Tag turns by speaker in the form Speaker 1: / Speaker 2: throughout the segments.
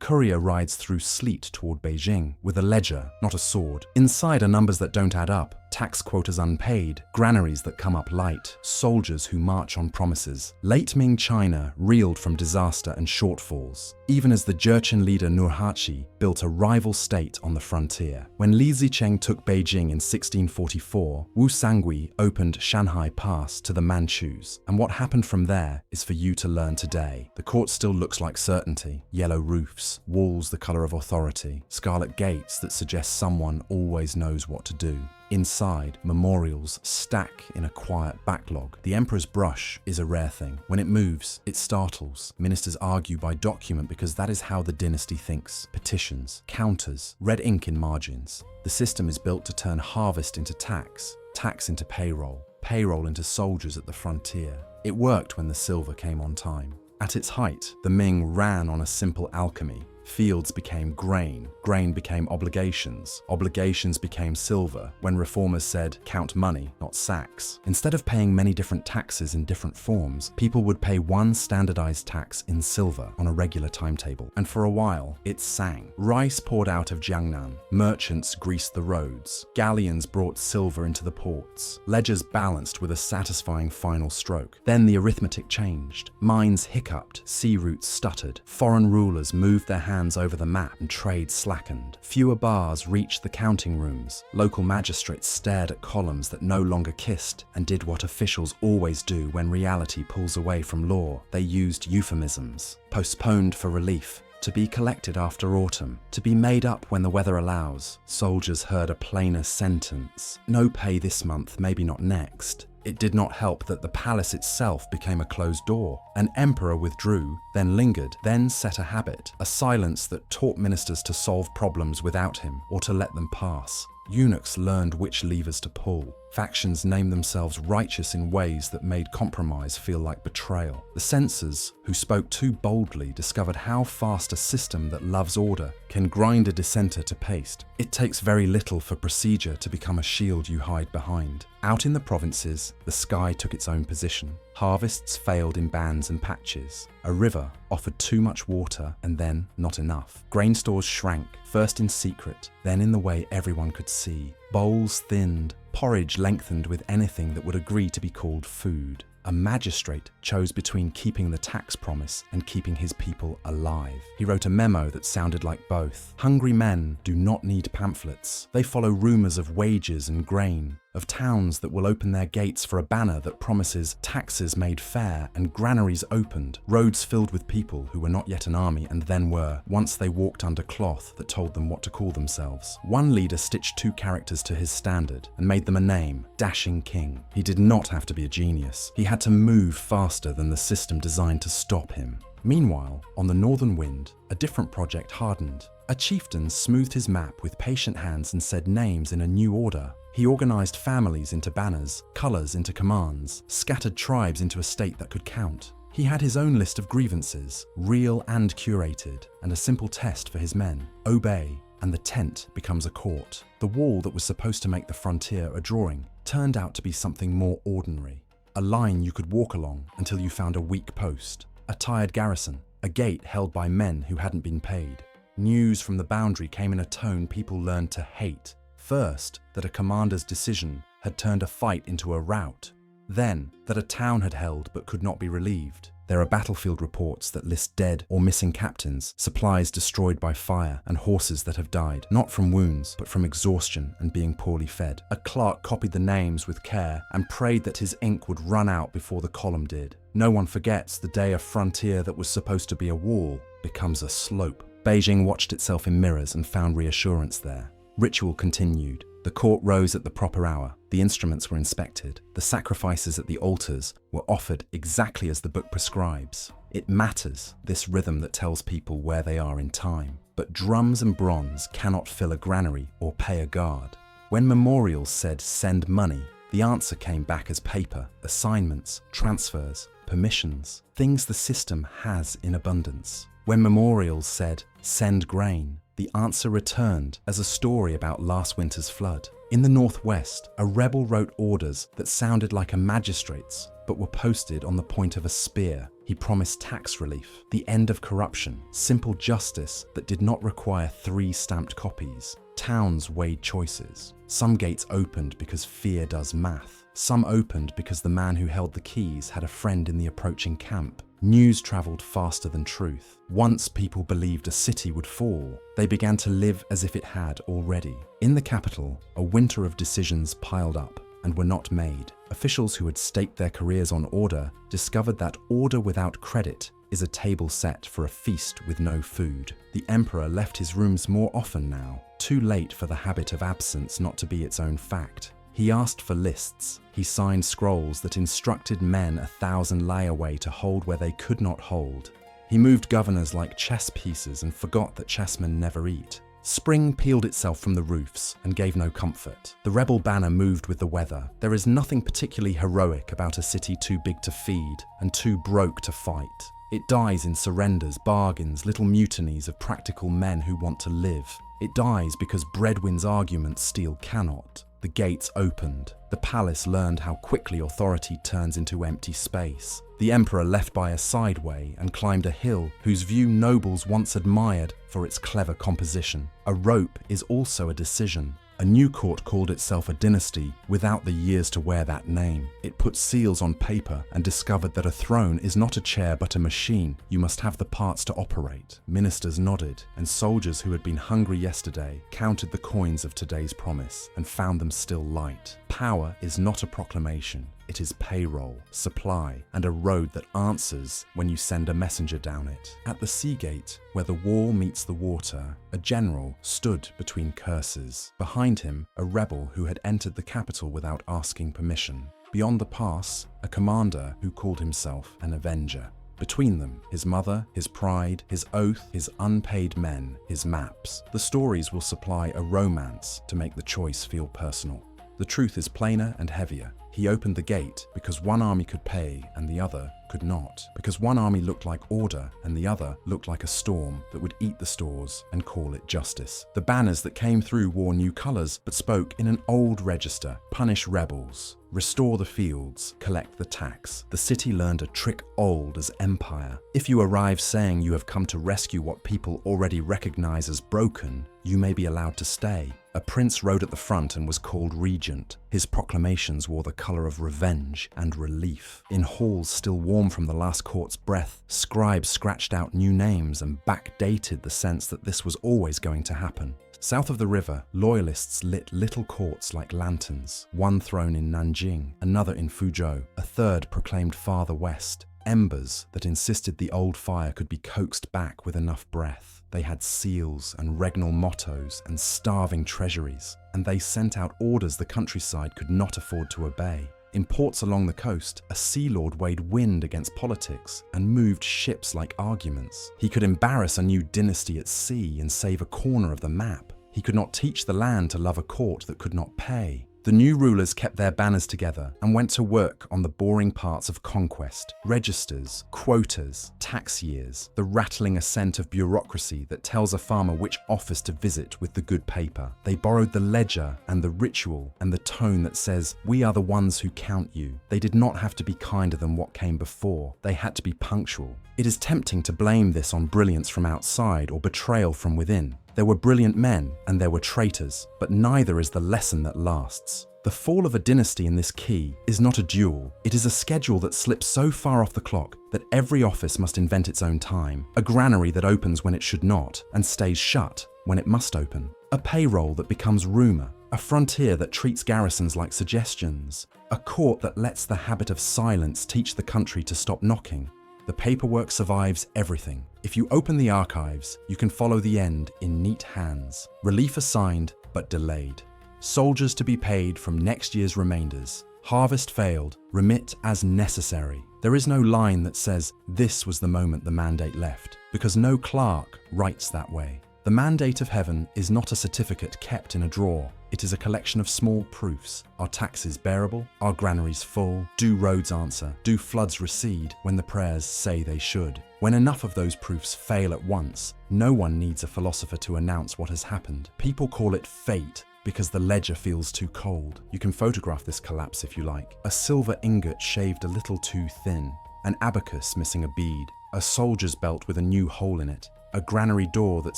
Speaker 1: courier rides through sleet toward Beijing with a ledger, not a sword. Inside are numbers that don't add up, tax quotas unpaid, granaries that come up light, soldiers who march on promises. Late Ming China reeled from disaster and shortfalls, even as the Jurchen leader Nurhaci built a rival state on the frontier. When Zicheng took Beijing in 1644, Sangui opened Shanhai Pass to the Manchus, and what happened from there is for you to learn today. The court still looks like certainty, yellow roofs, walls the color of authority, scarlet gates that suggest someone always knows what to do. Inside, memorials stack in a quiet backlog. The emperor's brush is a rare thing. When it moves, it startles. Ministers argue by document because that is how the dynasty thinks. Petitions, counters, red ink in margins. The system is built to turn harvest into tax, tax into payroll, payroll into soldiers at the frontier. It worked when the silver came on time. At its height, the Ming ran on a simple alchemy. Fields became grain, grain became obligations, obligations became silver when reformers said, count money, not sacks. Instead of paying many different taxes in different forms, people would pay one standardized tax in silver on a regular timetable. And for a while, it sang. Rice poured out of Jiangnan, merchants greased the roads, galleons brought silver into the ports, ledgers balanced with a satisfying final stroke. Then the arithmetic changed. Mines hiccuped, sea routes stuttered, foreign rulers moved their hands over the map and trade slackened. Fewer bars reached the counting rooms. Local magistrates stared at columns that no longer kissed and did what officials always do when reality pulls away from law. They used euphemisms. Postponed for relief, to be collected after autumn, to be made up when the weather allows. Soldiers heard a plainer sentence. No pay this month, maybe not next. It did not help that the palace itself became a closed door. An emperor withdrew, then lingered, then set a habit, a silence that taught ministers to solve problems without him or to let them pass. Eunuchs learned which levers to pull. Factions named themselves righteous in ways that made compromise feel like betrayal. The censors, who spoke too boldly, discovered how fast a system that loves order can grind a dissenter to paste. It takes very little for procedure to become a shield you hide behind. Out in the provinces, the sky took its own position. Harvests failed in bands and patches. A river offered too much water and then not enough. Grain stores shrank, first in secret, then in the way everyone could see. Bowls thinned, porridge lengthened with anything that would agree to be called food. A magistrate chose between keeping the tax promise and keeping his people alive. He wrote a memo that sounded like both. Hungry men do not need pamphlets. They follow rumors of wages and grain, of towns that will open their gates for a banner that promises taxes made fair and granaries opened, roads filled with people who were not yet an army and then were, once they walked under cloth that told them what to call themselves. One leader stitched two characters to his standard and made them a name, Dashing King. He did not have to be a genius. He had to move faster than the system designed to stop him. Meanwhile, on the northern wind, a different project hardened. A chieftain smoothed his map with patient hands and said names in a new order. He organized families into banners, colors into commands, scattered tribes into a state that could count. He had his own list of grievances, real and curated, and a simple test for his men. Obey, and the tent becomes a court. The wall that was supposed to make the frontier a drawing turned out to be something more ordinary. A line you could walk along until you found a weak post, a tired garrison, a gate held by men who hadn't been paid. News from the boundary came in a tone people learned to hate. First, that a commander's decision had turned a fight into a rout. Then, that a town had held but could not be relieved. There are battlefield reports that list dead or missing captains, supplies destroyed by fire, and horses that have died, not from wounds, but from exhaustion and being poorly fed. A clerk copied the names with care and prayed that his ink would run out before the column did. No one forgets the day a frontier that was supposed to be a wall becomes a slope. Beijing watched itself in mirrors and found reassurance there. Ritual continued. The court rose at the proper hour. The instruments were inspected. The sacrifices at the altars were offered exactly as the book prescribes. It matters, this rhythm that tells people where they are in time. But drums and bronze cannot fill a granary or pay a guard. When memorials said send money, the answer came back as paper, assignments, transfers, permissions, things the system has in abundance. When memorials said send grain, the answer returned as a story about last winter's flood. In the northwest, a rebel wrote orders that sounded like a magistrate's, but were posted on the point of a spear. He promised tax relief, the end of corruption, simple justice that did not require 3 stamped copies. Towns weighed choices. Some gates opened because fear does math. Some opened because the man who held the keys had a friend in the approaching camp. News traveled faster than truth. Once people believed a city would fall, they began to live as if it had already. In the capital, a winter of decisions piled up and were not made. Officials who had staked their careers on order discovered that order without credit is a table set for a feast with no food. The emperor left his rooms more often now, too late for the habit of absence not to be its own fact. He asked for lists. He signed scrolls that instructed men 1,000 li away to hold where they could not hold. He moved governors like chess pieces and forgot that chessmen never eat. Spring peeled itself from the roofs and gave no comfort. The rebel banner moved with the weather. There is nothing particularly heroic about a city too big to feed and too broke to fight. It dies in surrenders, bargains, little mutinies of practical men who want to live. It dies because bread wins arguments steel cannot. The gates opened. The palace learned how quickly authority turns into empty space. The emperor left by a sideway and climbed a hill whose view nobles once admired for its clever composition. A rope is also a decision. A new court called itself a dynasty without the years to wear that name. It put seals on paper and discovered that a throne is not a chair but a machine. You must have the parts to operate. Ministers nodded, and soldiers who had been hungry yesterday counted the coins of today's promise and found them still light. Power is not a proclamation. It is payroll, supply, and a road that answers when you send a messenger down it. At the sea gate, where the wall meets the water, a general stood between curses. Behind him, a rebel who had entered the capital without asking permission. Beyond the pass, a commander who called himself an avenger. Between them, his mother, his pride, his oath, his unpaid men, his maps. The stories will supply a romance to make the choice feel personal. The truth is plainer and heavier. He opened the gate because one army could pay and the other could not. Because one army looked like order and the other looked like a storm that would eat the stores and call it justice. The banners that came through wore new colors but spoke in an old register. Punish rebels. Restore the fields, collect the tax. The city learned a trick old as empire. If you arrive saying you have come to rescue what people already recognize as broken, you may be allowed to stay. A prince rode at the front and was called regent. His proclamations wore the color of revenge and relief. In halls still warm from the last court's breath, scribes scratched out new names and backdated the sense that this was always going to happen. South of the river, loyalists lit little courts like lanterns, one thrown in Nanjing, another in Fuzhou, a third proclaimed farther west. Embers that insisted the old fire could be coaxed back with enough breath. They had seals and regnal mottos and starving treasuries, and they sent out orders the countryside could not afford to obey. In ports along the coast, a sea lord weighed wind against politics and moved ships like arguments. He could embarrass a new dynasty at sea and save a corner of the map. He could not teach the land to love a court that could not pay. The new rulers kept their banners together and went to work on the boring parts of conquest: registers, quotas, tax years, the rattling ascent of bureaucracy that tells a farmer which office to visit with the good paper. They borrowed the ledger and the ritual and the tone that says, "We are the ones who count you." They did not have to be kinder than what came before. They had to be punctual. It is tempting to blame this on brilliance from outside or betrayal from within. There were brilliant men and there were traitors, but neither is the lesson that lasts. The fall of a dynasty in this key is not a duel. It is a schedule that slips so far off the clock that every office must invent its own time. A granary that opens when it should not and stays shut when it must open. A payroll that becomes rumor. A frontier that treats garrisons like suggestions. A court that lets the habit of silence teach the country to stop knocking. The paperwork survives everything. If you open the archives, you can follow the end in neat hands. Relief assigned, but delayed. Soldiers to be paid from next year's remainders. Harvest failed, remit as necessary. There is no line that says this was the moment the mandate left, because no clerk writes that way. The mandate of heaven is not a certificate kept in a drawer. It is a collection of small proofs. Are taxes bearable? Are granaries full? Do roads answer? Do floods recede when the prayers say they should? When enough of those proofs fail at once, no one needs a philosopher to announce what has happened. People call it fate because the ledger feels too cold. You can photograph this collapse if you like. A silver ingot shaved a little too thin. an abacus missing a bead, a soldier's belt with a new hole in it, a granary door that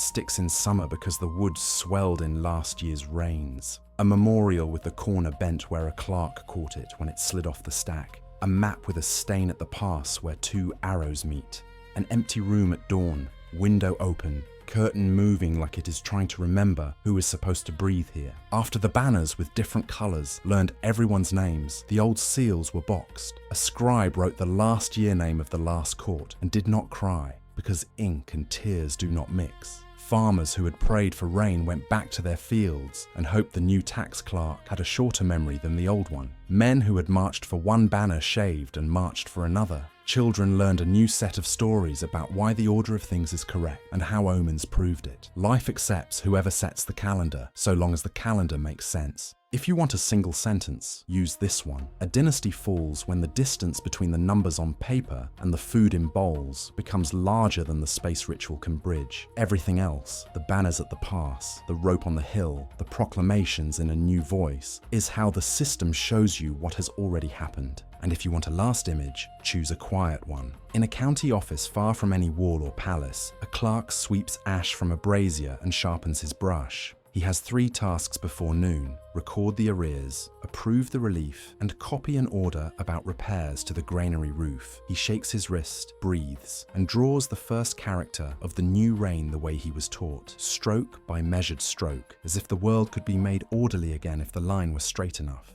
Speaker 1: sticks in summer because the wood swelled in last year's rains, a memorial with the corner bent where a clerk caught it when it slid off the stack, a map with a stain at the pass where two arrows meet, an empty room at dawn, window open, curtain moving like it is trying to remember who is supposed to breathe here. After the banners with different colours learned everyone's names, the old seals were boxed. A scribe wrote the last year name of the last court and did not cry, because ink and tears do not mix. Farmers who had prayed for rain went back to their fields and hoped the new tax clerk had a shorter memory than the old one. Men who had marched for one banner shaved and marched for another. Children learned a new set of stories about why the order of things is correct and how omens proved it. Life accepts whoever sets the calendar, so long as the calendar makes sense. If you want a single sentence, use this one. A dynasty falls when the distance between the numbers on paper and the food in bowls becomes larger than the space ritual can bridge. Everything else, the banners at the pass, the rope on the hill, the proclamations in a new voice, is how the system shows you what has already happened. And if you want a last image, choose a quiet one. In a county office far from any wall or palace, a clerk sweeps ash from a brazier and sharpens his brush. He has 3 tasks before noon: record the arrears, approve the relief, and copy an order about repairs to the granary roof. He shakes his wrist, breathes, and draws the first character of the new reign the way he was taught, stroke by measured stroke, as if the world could be made orderly again if the line were straight enough.